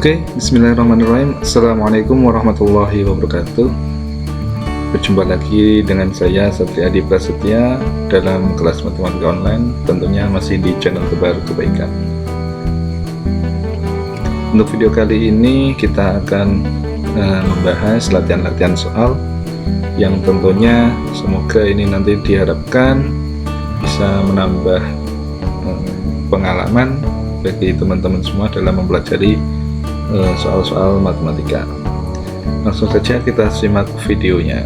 Oke, bismillahirrahmanirrahim. Assalamualaikum warahmatullahi wabarakatuh. Berjumpa lagi dengan saya Satria Adi Prasetya dalam kelas matematika online, tentunya masih di channel Tebar Kebaikan. Untuk video kali ini kita akan membahas latihan-latihan soal yang tentunya semoga ini nanti diharapkan bisa menambah pengalaman bagi teman-teman semua dalam mempelajari soal-soal matematika. Langsung saja kita simak videonya.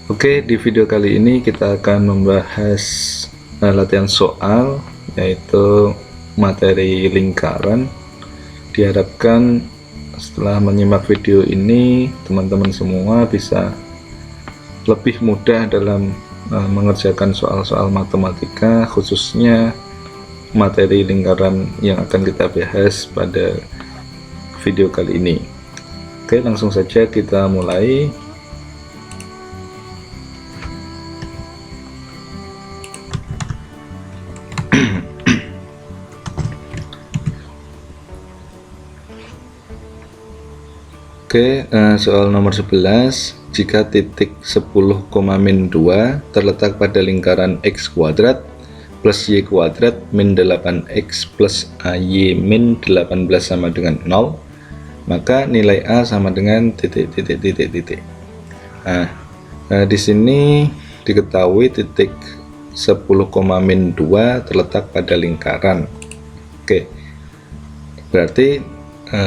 Oke, di video kali ini kita akan membahas latihan soal, yaitu materi lingkaran. Diharapkan setelah menyimak video ini teman-teman semua bisa lebih mudah dalam mengerjakan soal-soal matematika, khususnya materi lingkaran yang akan kita bahas pada video kali ini. Oke, langsung saja kita mulai. Oke, soal nomor 11. Jika titik 10,-2 terletak pada lingkaran x kuadrat plus y kuadrat min 8x plus ay min 18 sama dengan 0, maka nilai a sama dengan titik. Nah, di sini diketahui titik 10,-2 terletak pada lingkaran. Oke, berarti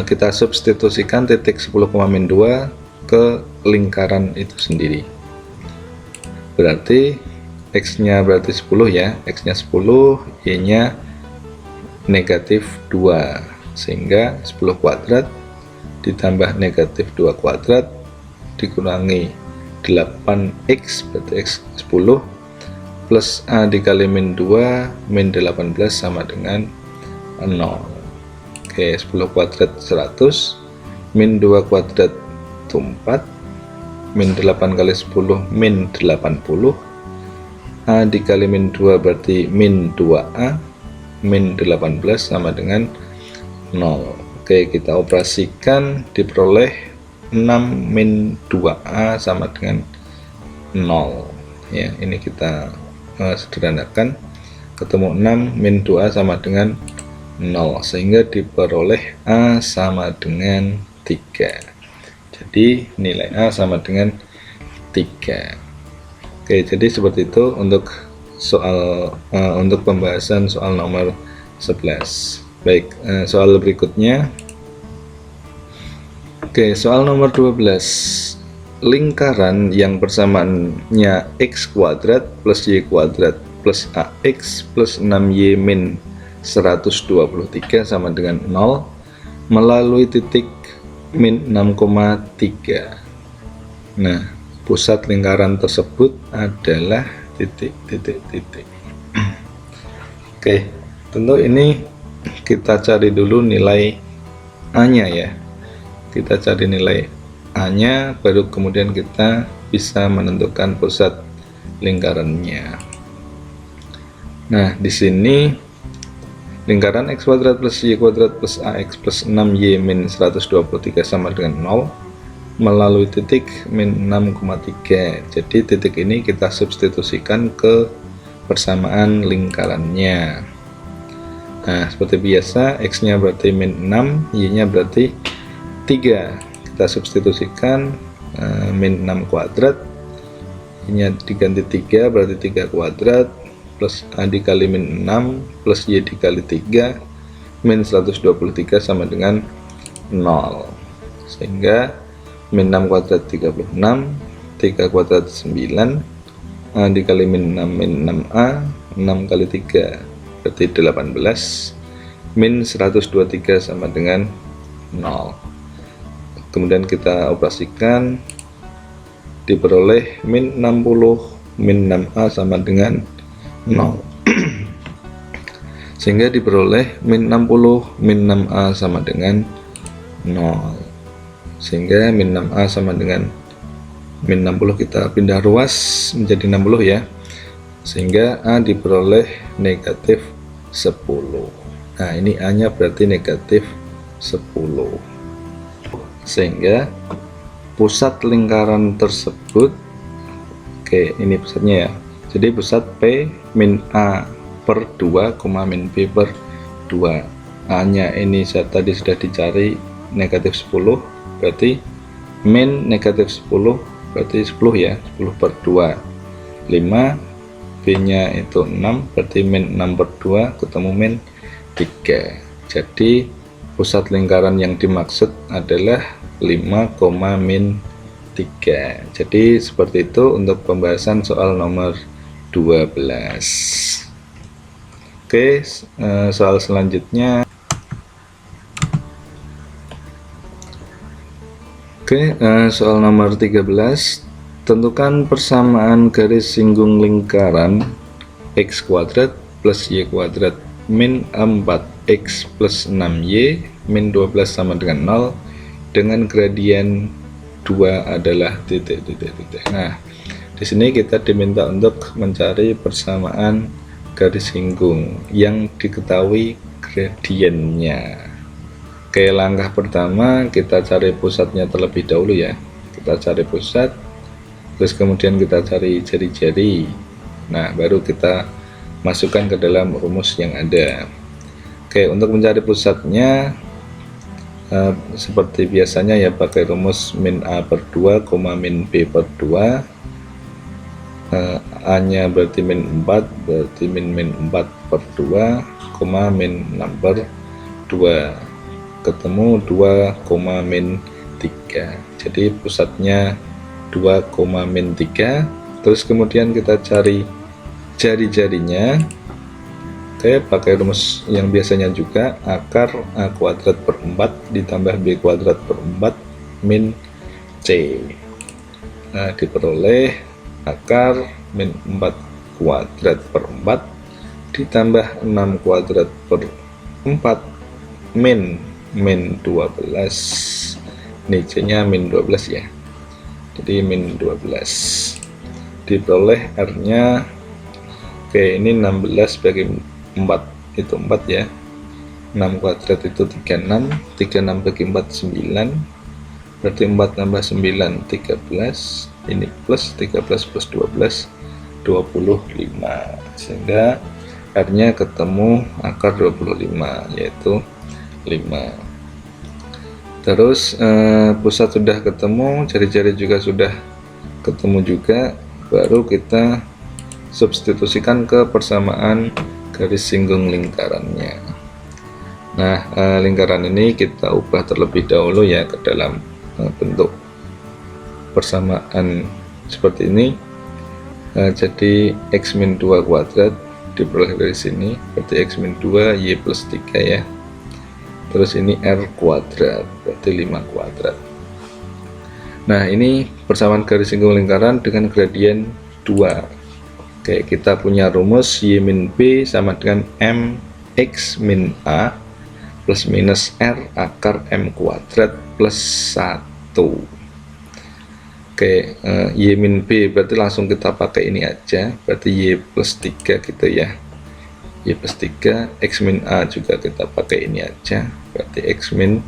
kita substitusikan titik 10,-2 ke lingkaran itu sendiri. Berarti X-nya berarti 10 ya, X-nya 10, Y-nya negatif 2, sehingga 10 kuadrat ditambah negatif 2 kuadrat dikurangi 8X, berarti X 10, plus A dikali min 2, min 18 sama dengan 0. Oke, 10 kuadrat 100, min 2 kuadrat 4, min 8 kali 10, min 80, A dikali min 2 berarti min 2A, min 18 sama dengan 0. Oke, kita operasikan, diperoleh 6 min 2A sama dengan 0 ya. Ini kita sederhanakan, ketemu 6 min 2A sama dengan 0, sehingga diperoleh A sama dengan 3. Jadi nilai A sama dengan 3. Oke, jadi seperti itu untuk soal untuk pembahasan soal nomor 11. Baik, soal berikutnya. Oke, soal nomor 12. Lingkaran yang persamaannya x kuadrat plus y kuadrat plus ax plus 6y min 123 sama dengan 0 melalui titik min 6,3. Nah, pusat lingkaran tersebut adalah titik. Oke, tentu ini kita cari dulu nilai A-nya ya. Kita cari nilai A-nya, baru kemudian kita bisa menentukan pusat lingkarannya. Nah, di sini lingkaran x kuadrat plus y kuadrat plus ax plus 6y min 123 sama dengan 0 melalui titik min 6,3. Jadi titik ini kita substitusikan ke persamaan lingkarannya. Nah, seperti biasa, x nya berarti min 6, y nya berarti 3. Kita substitusikan min 6 kuadrat, y nya diganti 3 berarti 3 kuadrat, plus a dikali min 6 plus y dikali 3 min 123 sama dengan 0, sehingga min 6 kuadrat 36, 3 kuadrat 9, A dikali min 6 min 6A, 6 kali 3 berarti 18, min 123 sama dengan 0. Kemudian kita operasikan, diperoleh min 60 min 6A sama dengan 0. Sehingga diperoleh min 60 min 6A sama dengan 0. Sehingga min 6A sama dengan min 60 kita pindah ruas menjadi 60 ya, sehingga A diperoleh negatif 10. Nah, ini A nya berarti negatif 10, sehingga pusat lingkaran tersebut, oke ini pusatnya ya, jadi pusat P min A per 2, min B per 2. A nya ini tadi sudah dicari negatif 10, berarti min negatif 10 berarti 10 ya, 10 per 2 5, B nya itu 6, berarti min 6 per 2 ketemu min 3. Jadi pusat lingkaran yang dimaksud adalah 5, min 3. Jadi seperti itu untuk pembahasan soal nomor 12. Oke, soal selanjutnya. Oke, soal nomor 13. Tentukan persamaan garis singgung lingkaran x kuadrat plus y kuadrat min 4x plus 6y min 12 sama dengan 0 dengan gradien 2 adalah titik. Nah, di sini kita diminta untuk mencari persamaan garis singgung yang diketahui gradiennya. Oke, langkah pertama kita cari pusatnya terlebih dahulu ya. Kita cari pusat, terus kemudian kita cari jari-jari. Nah, baru kita masukkan ke dalam rumus yang ada. Oke, untuk mencari pusatnya seperti biasanya ya, pakai rumus min A per 2, min B per 2. A nya berarti min 4, berarti min 4 per 2, min 6 per 2. Ketemu 2, min 3. Jadi pusatnya 2, min 3. Terus kemudian kita cari jari-jarinya. Oke, pakai rumus yang biasanya juga, akar A kuadrat per 4 ditambah B kuadrat per 4 min C. Nah, diperoleh akar min 4 kuadrat per 4 ditambah 6 kuadrat per 4 min 12. Ini C nya min 12 ya, jadi min 12. Diperoleh R nya, oke ini 16 bagi 4 itu 4 ya, 6 kuadrat itu 36, 36 bagi 4 9, berarti 4 tambah 9 13, ini plus 13 plus 12 25, sehingga R nya ketemu akar 25 yaitu 5. Terus pusat sudah ketemu, jari-jari juga sudah ketemu juga, baru kita substitusikan ke persamaan garis singgung lingkarannya. Nah, lingkaran ini kita ubah terlebih dahulu ya ke dalam bentuk persamaan seperti ini. Jadi x min 2 kuadrat diperoleh dari sini, berarti x min 2 y plus 3 ya. Terus ini r kuadrat, berarti 5 kuadrat. Nah, ini persamaan garis singgung lingkaran dengan gradien 2. Oke, kita punya rumus y min b sama dengan m x min a plus minus r akar m kuadrat plus 1. Oke, y min b berarti langsung kita pakai ini aja, berarti y plus 3 gitu ya. Y plus 3, x min a juga kita pakai ini aja, berarti x min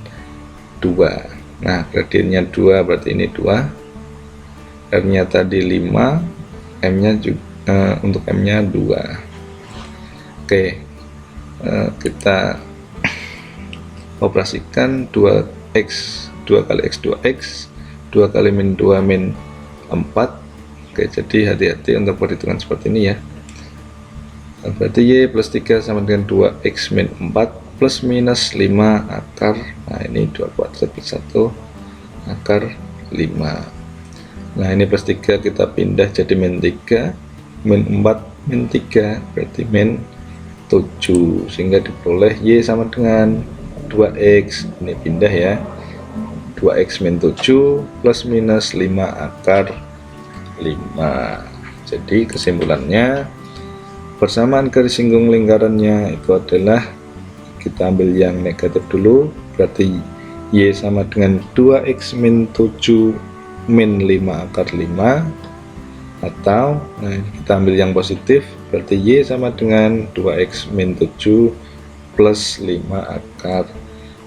2. Nah, gradiennya 2 berarti ini 2. R nya tadi 5, m nya juga untuk m nya 2. Oke, kita operasikan 2x 2 kali x 2x 2 kali min 2 min 4. Oke, jadi hati-hati untuk perhitungan seperti ini ya. Berarti y plus 3 sama dengan 2x min 4 plus minus 5 akar, nah ini 2 kuadrat plus 1 akar 5. Nah, ini plus 3 kita pindah jadi min 3, min 4 min 3 berarti min 7, sehingga diperoleh y sama dengan 2x, ini pindah ya, 2x min 7 plus minus 5 akar 5. Jadi kesimpulannya persamaan garis singgung lingkarannya itu adalah, kita ambil yang negatif dulu, berarti y sama dengan 2x min 7 min 5 akar 5, atau kita ambil yang positif, berarti y sama dengan 2x min 7 plus 5 akar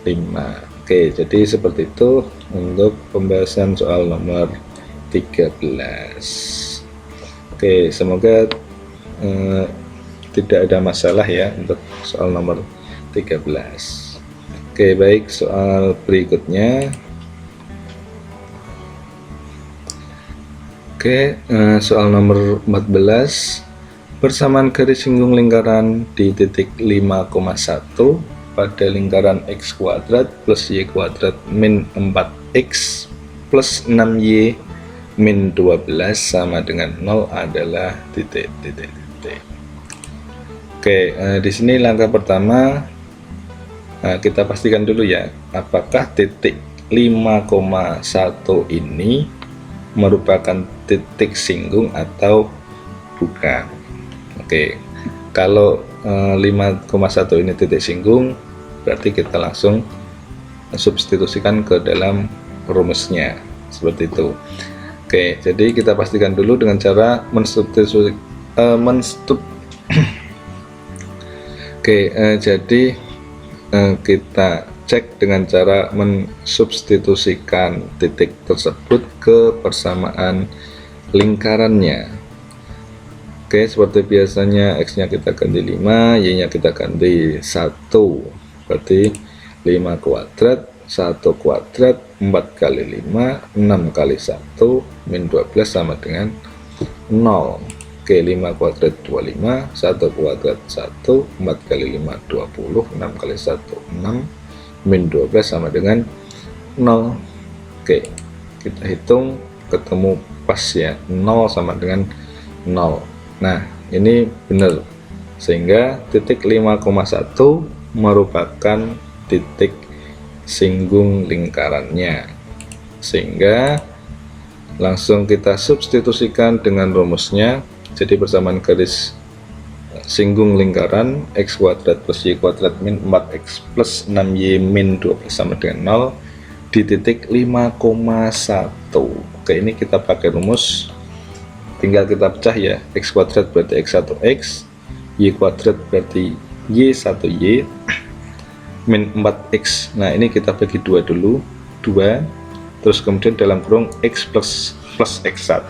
5. Oke, jadi seperti itu untuk pembahasan soal nomor 13. Oke, semoga tidak ada masalah ya untuk soal nomor 13. Oke, baik, soal berikutnya. Oke, soal nomor 14. Persamaan garis singgung lingkaran di titik 5,1 pada lingkaran x kuadrat plus y kuadrat min 4x plus 6y min 12 sama dengan 0 adalah titik. Oke, di sini langkah pertama kita pastikan dulu ya, apakah titik 5,1 ini merupakan titik singgung atau bukan. Oke, kalau 5,1 ini titik singgung, berarti kita langsung substitusikan ke dalam rumusnya seperti itu. Oke, jadi kita pastikan dulu dengan cara jadi kita cek dengan cara mensubstitusikan titik tersebut ke persamaan lingkarannya. Oke, seperti biasanya x-nya kita ganti 5, y-nya kita ganti 1. Berarti 5 kuadrat, 1 kuadrat, 4 kali 5, 6 kali 1, min 12 sama dengan 0. Oke, 5 kuadrat 25, 1 kuadrat 1, 4 kali 5, 20, 6 kali 1, 6, min 12 sama dengan 0. Oke, kita hitung ketemu pas ya, 0 sama dengan 0. Nah, ini benar, sehingga titik 5,1 merupakan titik singgung lingkarannya, sehingga langsung kita substitusikan dengan rumusnya. Jadi persamaan garis singgung lingkaran x kuadrat plus y kuadrat min 4x plus 6y min 12 sama dengan 0 di titik 5,1. Oke, ini kita pakai rumus, tinggal kita pecah ya, x kuadrat berarti x1x, y kuadrat berarti y1y, min 4x. Nah, ini kita bagi 2 dulu, 2, terus kemudian dalam kurung x plus x1.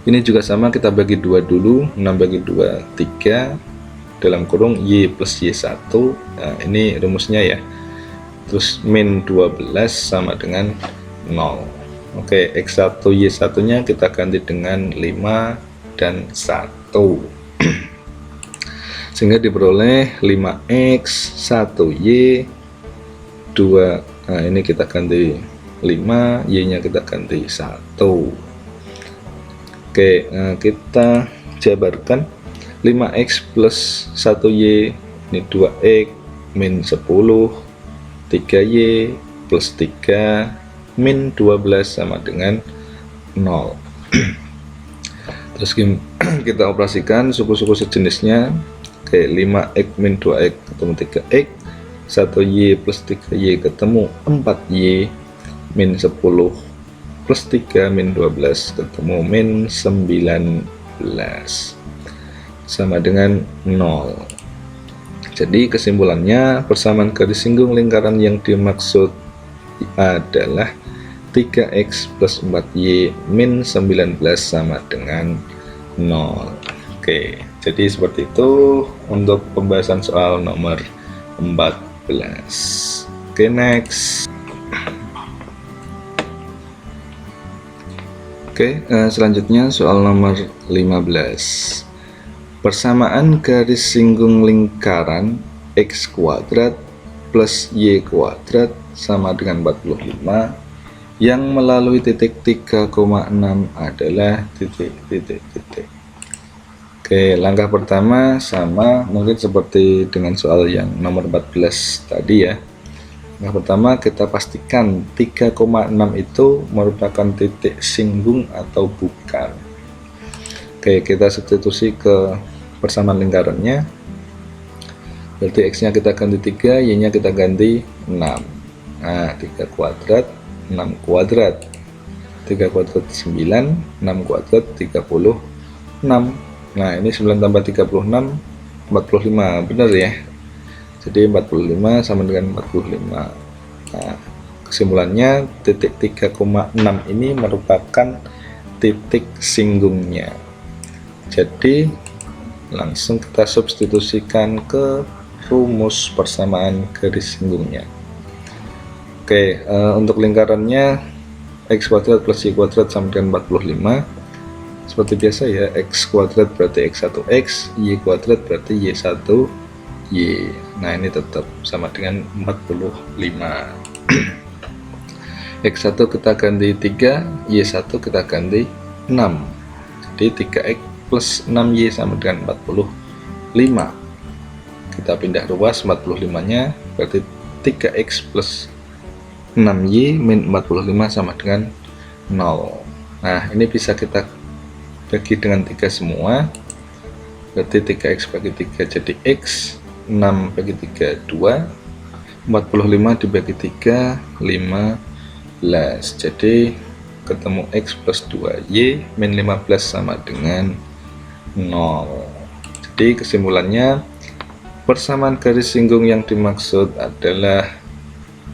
Ini juga sama, kita bagi 2 dulu, 6 bagi 2, 3, dalam kurung y plus y1. Nah, ini rumusnya ya. Terus min 12 sama dengan 0. Oke, x1 y1 nya kita ganti dengan 5 dan 1, sehingga diperoleh 5x 1y 2. Nah, ini kita ganti 5, y nya kita ganti 1. Oke, kita jabarkan 5x plus 1y ini 2x min 10, 3y plus 3 min 12 sama dengan 0. Terus kita operasikan suku-suku sejenisnya. Oke, 5x min 2x ketemu 3x, 1y plus 3y ketemu 4y, min 10 plus 3 min 12 ketemu min 19 sama dengan 0. Jadi kesimpulannya, persamaan garis singgung lingkaran yang dimaksud adalah 3x plus 4y min 19 sama dengan 0. Oke, jadi seperti itu untuk pembahasan soal nomor 14. Oke, next. Oke, selanjutnya soal nomor 15. Persamaan garis singgung lingkaran x kuadrat plus y kuadrat sama dengan 45 yang melalui titik 3,6 adalah titik. Oke, langkah pertama sama mungkin seperti dengan soal yang nomor 14 tadi ya. Langkah pertama kita pastikan 3,6 itu merupakan titik singgung atau bukan. Oke, kita substitusi ke persamaan lingkarannya. Berarti x nya kita ganti 3, y nya kita ganti 6. Nah, 3 kuadrat 6 kuadrat, 3 kuadrat 9, 6 kuadrat 36. Nah, ini 9 tambah 36 45, benar ya. Jadi 45 sama dengan 45. Nah, kesimpulannya titik 3,6 ini merupakan titik singgungnya. Jadi langsung kita substitusikan ke rumus persamaan garis singgungnya. Oke, untuk lingkarannya x kuadrat plus y kuadrat sama dengan 45. Seperti biasa ya, x kuadrat berarti x1x, y kuadrat berarti y1y. Nah, ini tetap sama dengan 45. x1 kita ganti 3, y1 kita ganti 6. Jadi 3x plus 6y sama dengan 45. Kita pindah ruas 45-nya, berarti 3x plus 6y min 45 sama dengan 0. Nah, ini bisa kita bagi dengan 3 semua, berarti 3x bagi 3 jadi x, 6 bagi 3 2, 45 dibagi 3 15, jadi ketemu x plus 2y min 15 sama dengan 0. Jadi kesimpulannya, persamaan garis singgung yang dimaksud adalah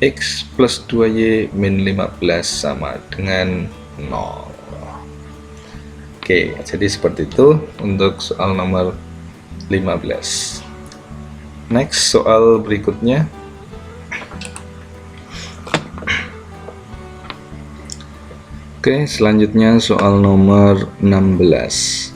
x plus 2y min 15 sama dengan 0. Oke, jadi seperti itu untuk soal nomor 15. Next, soal berikutnya. Oke, selanjutnya soal nomor 16.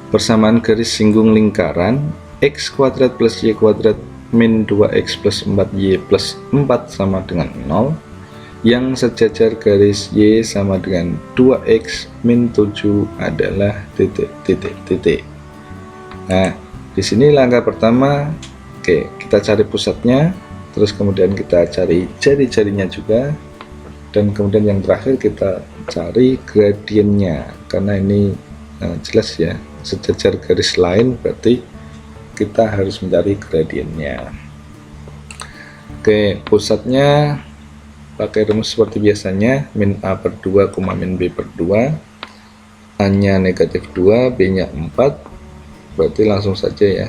Persamaan garis singgung lingkaran x kuadrat plus y kuadrat min 2x plus 4y plus 4 sama dengan 0, yang sejajar garis y sama dengan 2x min 7 adalah titik. Nah, di sini langkah pertama, oke, kita cari pusatnya, terus kemudian kita cari jari-jarinya juga, dan kemudian yang terakhir kita cari gradiennya, karena ini jelas ya, sejajar garis lain berarti kita harus mencari gradiennya. Oke, pusatnya pakai rumus seperti biasanya, min a per 2, min b per 2, a nya negatif 2, b nya 4, berarti langsung saja ya,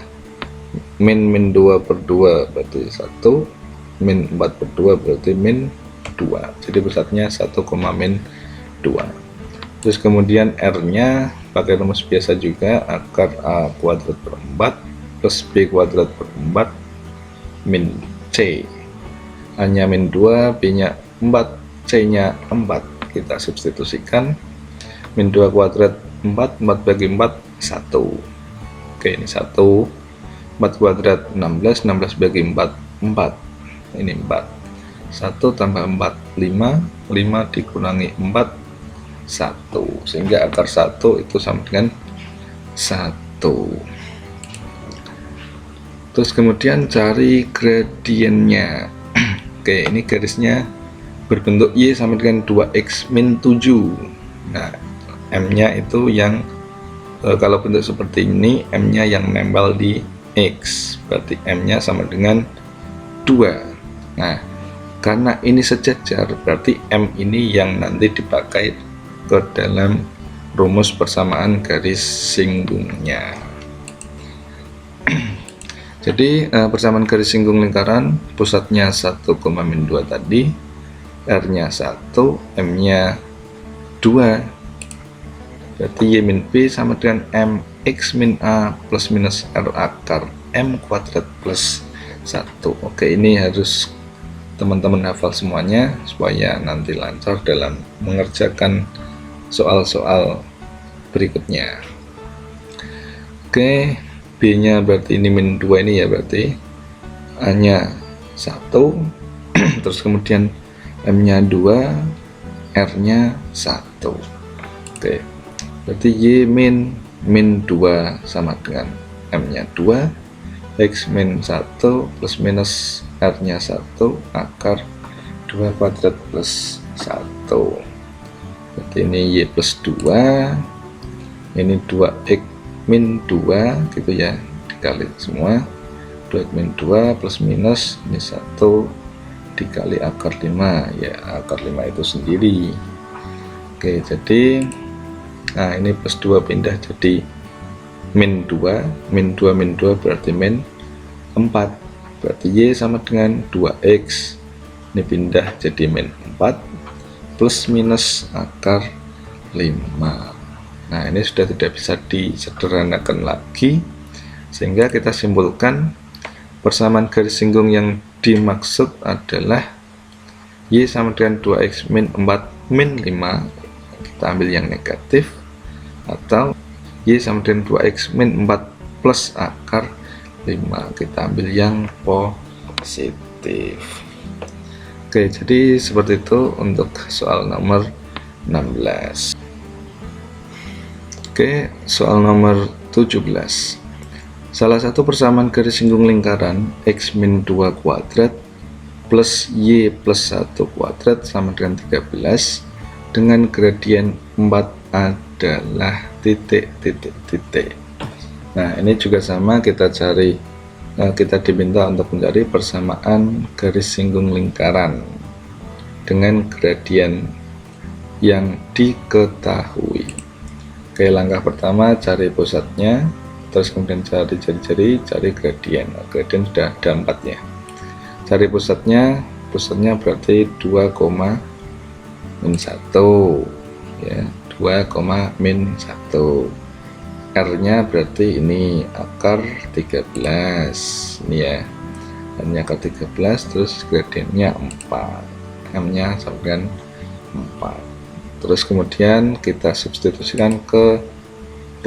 min 2 per 2 berarti 1, min 4 per 2 berarti min 2, jadi pusatnya 1, min 2. Terus kemudian r nya pakai rumus biasa juga, akar a kuadrat per 4 plus b kuadrat per 4 min c, a nya min 2, b nya 4, c nya 4, kita substitusikan, min 2 kuadrat 4, 4 bagi 4 1, oke ini 1, 4 kuadrat 16, 16 bagi 4 4, ini 4, 1 tambah 4 5, 5 dikurangi 4 1, sehingga akar 1 itu sama dengan 1. Terus kemudian cari gradiennya. Oke, ini garisnya berbentuk y sama dengan 2x min 7. Nah, m nya itu yang kalau bentuk seperti ini, m nya yang nempel di x, berarti m nya sama dengan 2. Nah, karena ini sejajar, berarti m ini yang nanti dipakai ke dalam rumus persamaan garis singgungnya. Jadi persamaan garis singgung lingkaran, pusatnya 1, min 2 tadi, r nya 1, m nya 2, berarti y min b sama dengan m x min a plus minus r akar m kuadrat plus 1. Oke, ini harus teman-teman hafal semuanya supaya nanti lancar dalam mengerjakan soal-soal berikutnya. Oke, b nya berarti ini min 2 ini ya, berarti a nya 1 terus kemudian m nya 2, r nya 1. Oke, berarti y min 2 sama dengan m nya 2, x min 1 plus minus r nya 1 akar 2 kuadrat plus 1. Berarti ini y plus 2, ini 2x min 2 gitu ya, dikali semua, 2x min 2 plus minus ini 1 dikali akar 5 ya, akar 5 itu sendiri. Oke, jadi nah ini plus 2 pindah jadi min 2 berarti min 4. berarti Y sama dengan 2X, ini pindah jadi min 4 plus minus akar 5. Nah, ini sudah tidak bisa disederhanakan lagi, sehingga kita simpulkan persamaan garis singgung yang dimaksud adalah Y sama dengan 2X min 4 min 5, kita ambil yang negatif, atau Y sama dengan 2X min 4 plus akar 5, kita ambil yang positif. Oke, jadi seperti itu untuk soal nomor 16. Oke, soal nomor 17. Salah satu persamaan garis singgung lingkaran X min 2 kuadrat plus Y plus 1 kuadrat sama dengan 13 dengan gradien 4 adalah titik. Nah, ini juga sama, kita diminta untuk mencari persamaan garis singgung lingkaran dengan gradien yang diketahui. Oke, langkah pertama cari pusatnya, terus kemudian cari jari-jari, cari gradien. Nah, gradien sudah ada 4 ya. Cari pusatnya berarti 2, min 1 ya, 2, min 1. R nya berarti ini akar 13 ini ya, R nya akar 13, terus gradiennya 4, M nya sama dengan 4. Terus kemudian kita substitusikan ke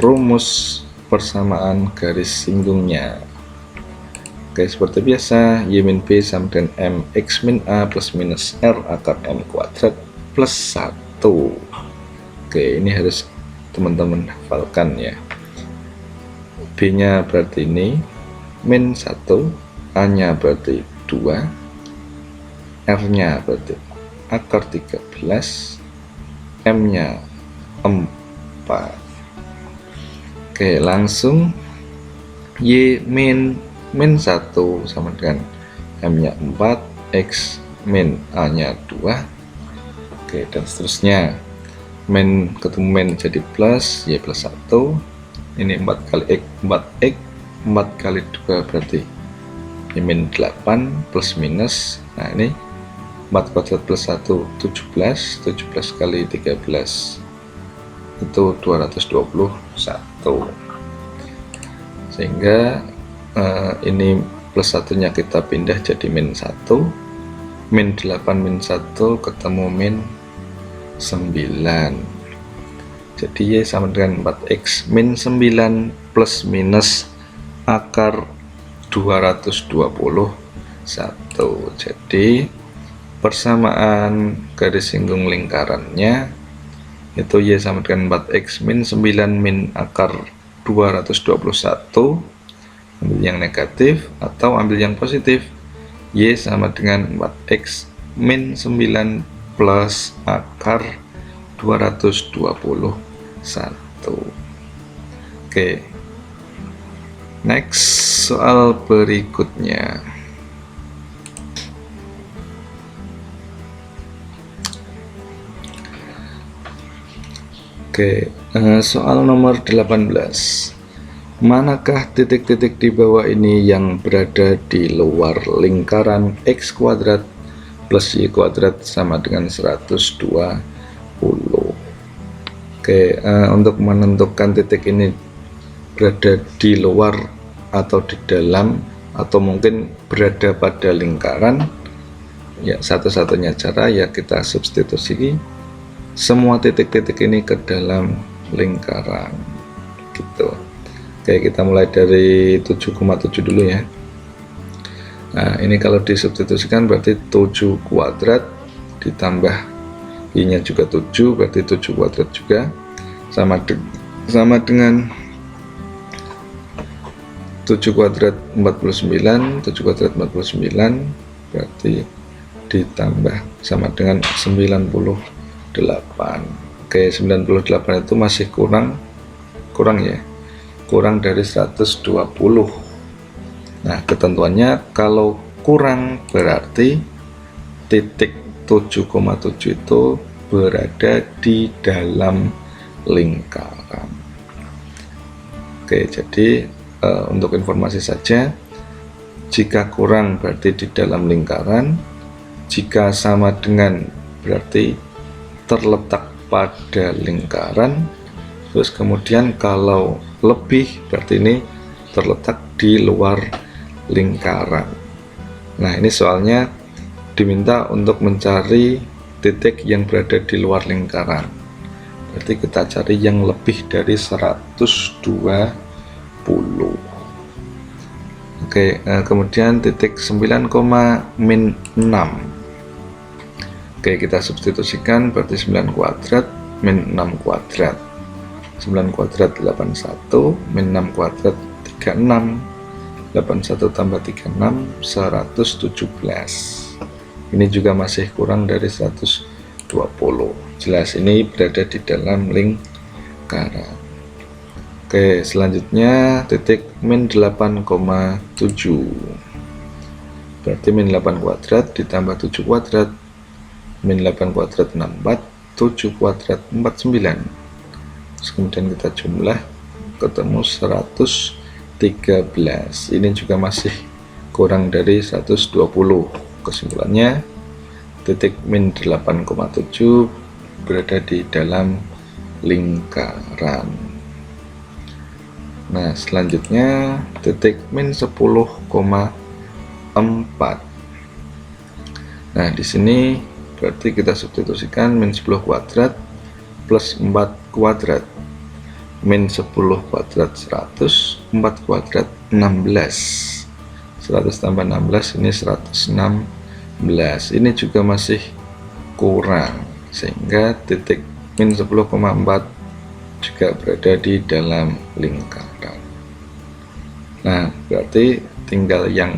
rumus persamaan garis singgungnya. Oke, seperti biasa, Y min B sama dengan M X min A plus minus R akar M kuadrat plus 1. Oke, ini harus teman-teman hafalkan ya. B nya berarti ini min 1, A nya berarti 2, R nya berarti akar 13, M nya 4. Oke, langsung Y min 1 sama dengan M nya 4, X min A nya 2. Oke, dan seterusnya. Min ketemu min jadi plus, Y plus 1. Ini 4 kali X, 4X, 4 kali 2 berarti Y min 8 plus minus. Nah, ini 4 kuadrat plus 1, 17, 17 kali 13 itu 221, sehingga ini plus satunya kita pindah jadi min 1, min 8 min 1 ketemu min 9, jadi Y sama dengan 4X min 9 plus minus akar 221. Jadi persamaan garis singgung lingkarannya itu Y sama dengan 4X min 9 min akar 221, ambil yang negatif atau ambil yang positif, Y sama dengan 4X min 9 plus akar 221. Oke, next soal berikutnya. Oke, soal nomor 18. Manakah titik-titik di bawah ini yang berada di luar lingkaran X kuadrat plus Y kuadrat sama dengan 120? Oke, untuk menentukan titik ini berada di luar atau di dalam atau mungkin berada pada lingkaran, ya satu-satunya cara ya kita substitusi semua titik-titik ini ke dalam lingkaran gitu. Oke, kita mulai dari 7,7 dulu ya. Nah, ini kalau disubstitusikan berarti 7 kuadrat ditambah Y nya juga 7, berarti 7 kuadrat juga sama dengan 7 kuadrat 49, 7 kuadrat 49 berarti ditambah sama dengan 98. Oke, 98 itu masih kurang ya, kurang dari 120. Nah, ketentuannya kalau kurang berarti titik 7,7 itu berada di dalam lingkaran. Oke, jadi untuk informasi saja, Jika kurang berarti di dalam lingkaran, jika sama dengan berarti terletak pada lingkaran, terus kemudian kalau lebih berarti ini terletak di luar lingkaran. Nah, ini soalnya diminta untuk mencari titik yang berada di luar lingkaran. Berarti kita cari yang lebih dari 120. Oke, kemudian titik 9, min 6. Oke, kita substitusikan berarti 9 kuadrat min 6 kuadrat. 9 kuadrat 81, min 6 kuadrat 36. 81 tambah 36 117. Ini juga masih kurang dari 120. Jelas ini berada di dalam lingkaran. Oke, selanjutnya titik min 8,7. Berarti min 8 kuadrat ditambah 7 kuadrat. Min 8 kuadrat 64, 7 kuadrat 49. Terus kemudian kita jumlah, ketemu 113. Ini juga masih kurang dari 120. Kesimpulannya, titik min 8,7 berada di dalam lingkaran. Nah, selanjutnya titik min 10,4. Nah, di sini berarti kita substitusikan min 10 kuadrat plus 4 kuadrat. Min 10 kuadrat 100, 4 kuadrat 16. 100 tambah 16 ini 116. Ini juga masih kurang, sehingga titik min 10,4 juga berada di dalam lingkaran. Nah, berarti tinggal yang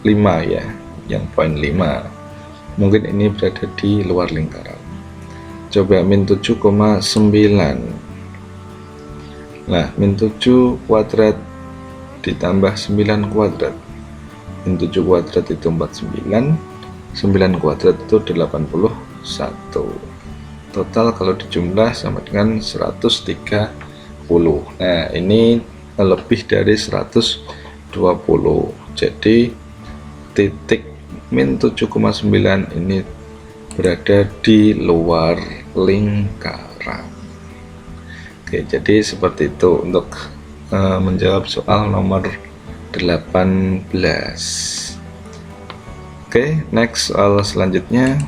5 ya, yang poin 5. Mungkin ini berada di luar lingkaran. Coba min 7,9. Nah, min 7 kuadrat ditambah 9 kuadrat. Min 7 kuadrat itu 49, 9 kuadrat itu 81. Total kalau dijumlah sama dengan 130. Nah, ini lebih dari 120. Jadi titik min 7,9 ini berada di luar lingkaran. Oke, jadi seperti itu untuk menjawab soal nomor 18. Oke, next soal selanjutnya.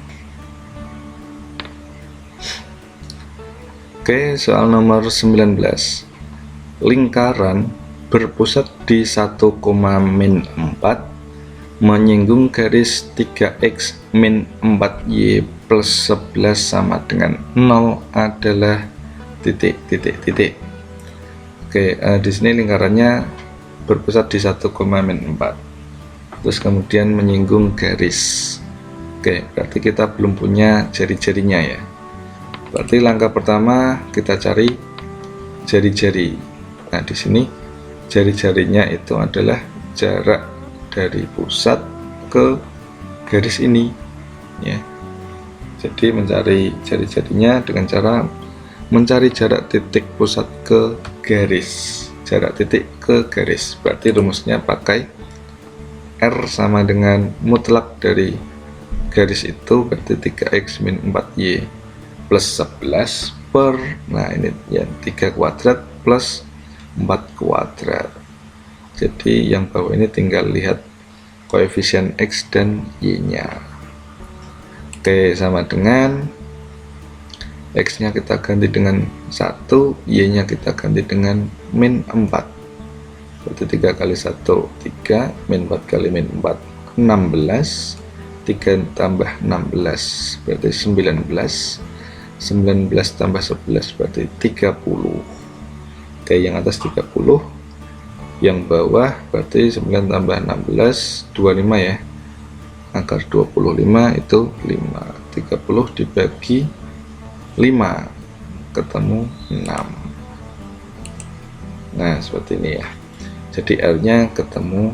Oke, soal nomor 19. Lingkaran berpusat di 1,-4 menyinggung garis 3x min 4y plus 11 sama dengan 0 adalah titik. Oke, di sini lingkarannya berpusat di 1,-4. Terus kemudian menyinggung garis. Oke, berarti kita belum punya jari-jarinya ya. Berarti langkah pertama kita cari jari-jari. Nah, di sini jari-jarinya itu adalah jarak dari pusat ke garis ini ya. Jadi mencari jari-jarinya dengan cara mencari jarak titik pusat ke garis. Jarak titik ke garis. Berarti rumusnya pakai R sama dengan mutlak dari garis itu, berarti 3x min 4y plus 11 per, nah ini ya 3 kuadrat plus 4 kuadrat. Jadi yang bawah ini tinggal lihat koefisien x dan y nya. Oke, sama dengan x nya kita ganti dengan 1, y nya kita ganti dengan min 4. Berarti 3 kali 1 3, min 4 kali min 4 16, 3 tambah 16 berarti 19, 19 tambah 11 berarti 30. Oke, yang atas 30, yang bawah berarti 9 tambah 16 25 ya, akar 25 itu 5. 30 dibagi 5 ketemu 6. Nah, seperti ini ya. Jadi R nya ketemu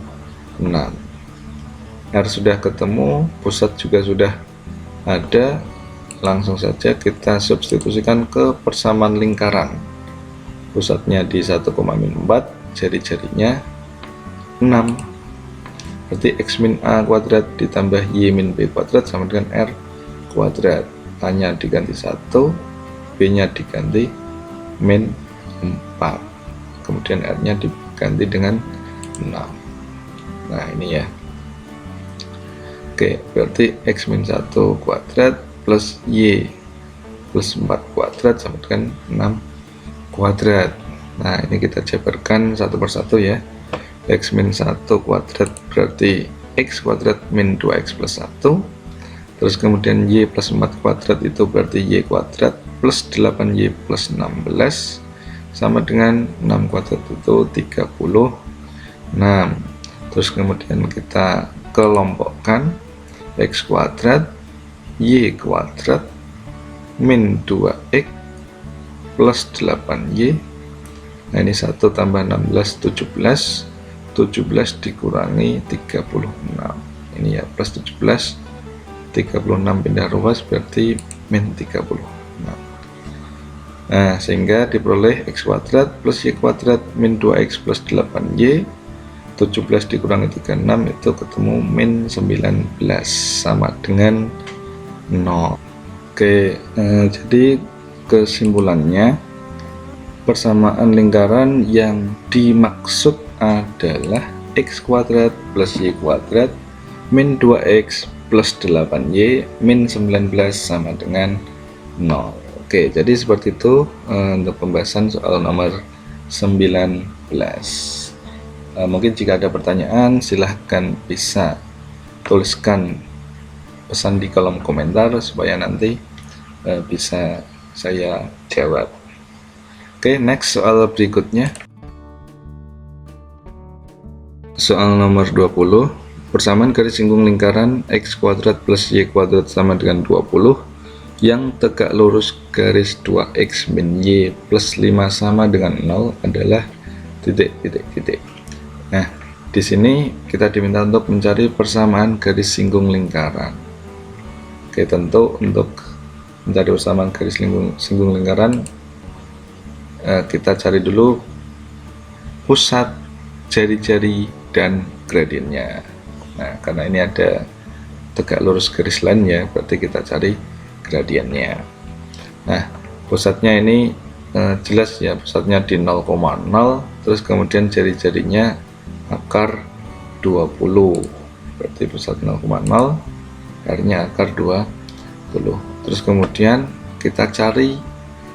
6. R sudah ketemu, pusat juga sudah ada. Langsung saja kita substitusikan ke persamaan lingkaran. Pusatnya di 1,-4, jari-jarinya 6. Berarti X min A kuadrat ditambah Y min B kuadrat sama dengan R kuadrat. A nya diganti 1, B nya diganti min 4, kemudian R nya diganti dengan 6. Nah ini ya. Oke, berarti X min 1 kuadrat plus Y plus 4 kuadrat sama dengan 6 kuadrat. Nah ini kita jabarkan satu persatu ya. X min 1 kuadrat berarti X kuadrat min 2X plus 1, terus kemudian Y plus 4 kuadrat itu berarti Y kuadrat plus 8Y plus 16 sama dengan 6 kuadrat itu 36. Terus kemudian kita kelompokkan X kuadrat Y kuadrat min 2X plus 8Y. Nah ini 1 tambah 16 17 dikurangi 36, ini ya plus 17, 36 pindah ruas berarti min 36. Nah sehingga diperoleh X kuadrat plus Y kuadrat min 2X plus 8Y, 17 dikurangi 36 itu ketemu min 19 sama dengan 0. Oke, jadi kesimpulannya persamaan lingkaran yang dimaksud adalah X kuadrat plus Y kuadrat min 2X plus 8Y min 19 sama dengan 0. Oke, jadi seperti itu untuk pembahasan soal nomor 19. Mungkin jika ada pertanyaan silahkan bisa tuliskan pesan di kolom komentar supaya nanti bisa saya jawab. Oke, next soal berikutnya. Soal nomor 20. Persamaan garis singgung lingkaran X kuadrat plus Y kuadrat sama dengan 20 yang tegak lurus garis 2X min Y plus 5 sama dengan 0 adalah titik. Nah, di sini kita diminta untuk mencari persamaan garis singgung lingkaran. Oke, tentu untuk mencari persamaan garis singgung lingkaran kita cari dulu pusat, jari-jari, dan gradiennya. Nah, karena ini ada tegak lurus garis lain ya, berarti kita cari gradiennya. Nah, pusatnya ini jelas ya, pusatnya di 0,0, terus kemudian jari-jarinya akar 20, berarti pusat 0,0, akhirnya akar 20. Terus kemudian kita cari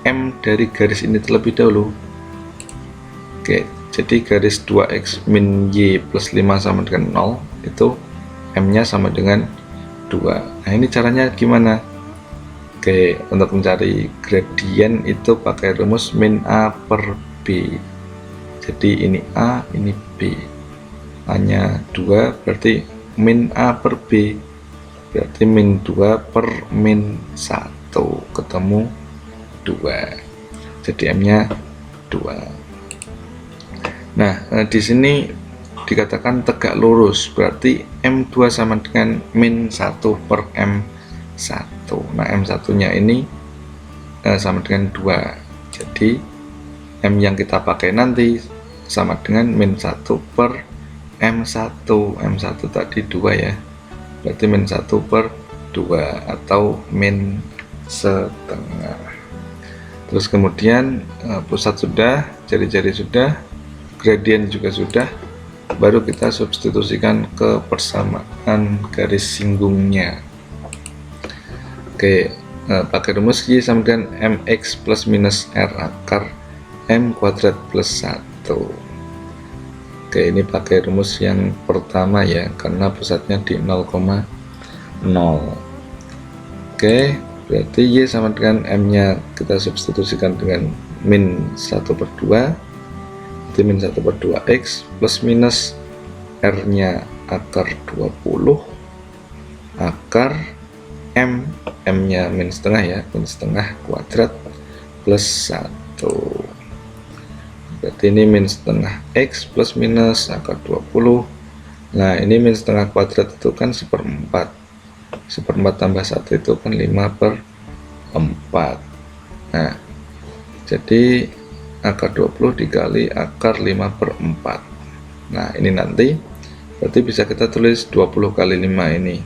M dari garis ini terlebih dahulu. Oke, jadi garis 2X min Y plus 5 sama dengan 0 itu M nya sama dengan 2. Nah ini caranya gimana? Oke, untuk mencari gradien itu pakai rumus min A per B. Jadi ini A, ini B, A nya 2 berarti min A per B, berarti min 2 per min 1, ketemu 2, jadi M nya 2. Nah, di sini dikatakan tegak lurus, berarti M2 sama dengan min 1 per M1. Nah, M1 nya ini sama dengan 2, jadi M yang kita pakai nanti sama dengan min 1 per M1. M1 tadi 2 ya, berarti min 1 per 2 atau min setengah. Terus kemudian pusat sudah, jari-jari sudah, gradien juga sudah, baru kita substitusikan ke persamaan garis singgungnya. Oke, pakai rumus Y sama dengan MX plus minus R akar M kuadrat plus 1. Oke, ini pakai rumus yang pertama ya, karena pusatnya di 0,0. Oke, berarti Y sama dengan M nya kita substitusikan dengan min 1 per 2, jadi min 1 per 2X plus minus R nya akar 20 akar M nya min setengah ya, min setengah kuadrat plus 1, berarti ini min setengah X plus minus akar 20. Nah ini min setengah kuadrat itu kan 1/4 tambah 1 itu kan 5/4. Nah jadi akar 20 dikali akar 5/4. Nah ini nanti Berarti bisa kita tulis 20 kali 5 ini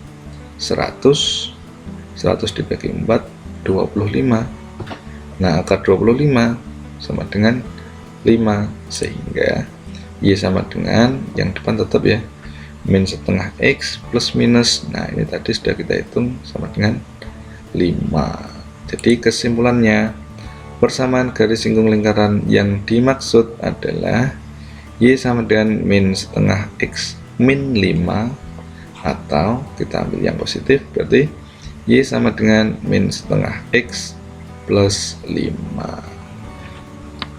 100, 100 dibagi 4, 25. Nah, akar 25 sama dengan 5, sehingga Y sama dengan, yang depan tetap ya, min setengah X plus minus. Nah, ini tadi sudah kita hitung sama dengan 5. Jadi kesimpulannya, persamaan garis singgung lingkaran yang dimaksud adalah Y sama dengan min setengah X min 5, atau kita ambil yang positif, berarti Y sama dengan min setengah X plus 5.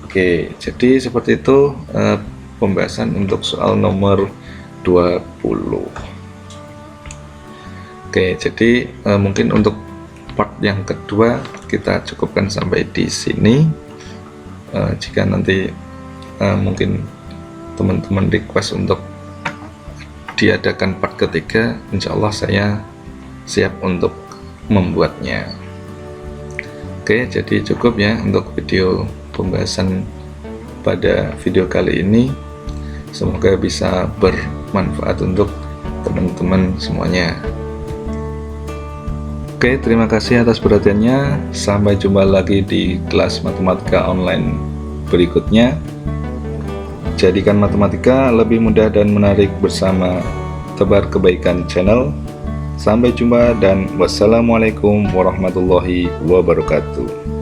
Oke, jadi seperti itu pembahasan untuk soal nomor 20. Oke, jadi mungkin untuk part yang kedua kita cukupkan sampai di sini. Jika nanti mungkin teman-teman request untuk diadakan part ketiga, insya Allah saya siap untuk membuatnya. Oke, jadi cukup ya untuk video pembahasan pada video kali ini. Semoga bisa bermanfaat untuk teman-teman semuanya. Oke, terima kasih atas perhatiannya. Sampai jumpa lagi di kelas matematika online berikutnya. Jadikan matematika lebih mudah dan menarik bersama Tebar Kebaikan Channel. Sampai jumpa dan wassalamualaikum warahmatullahi wabarakatuh.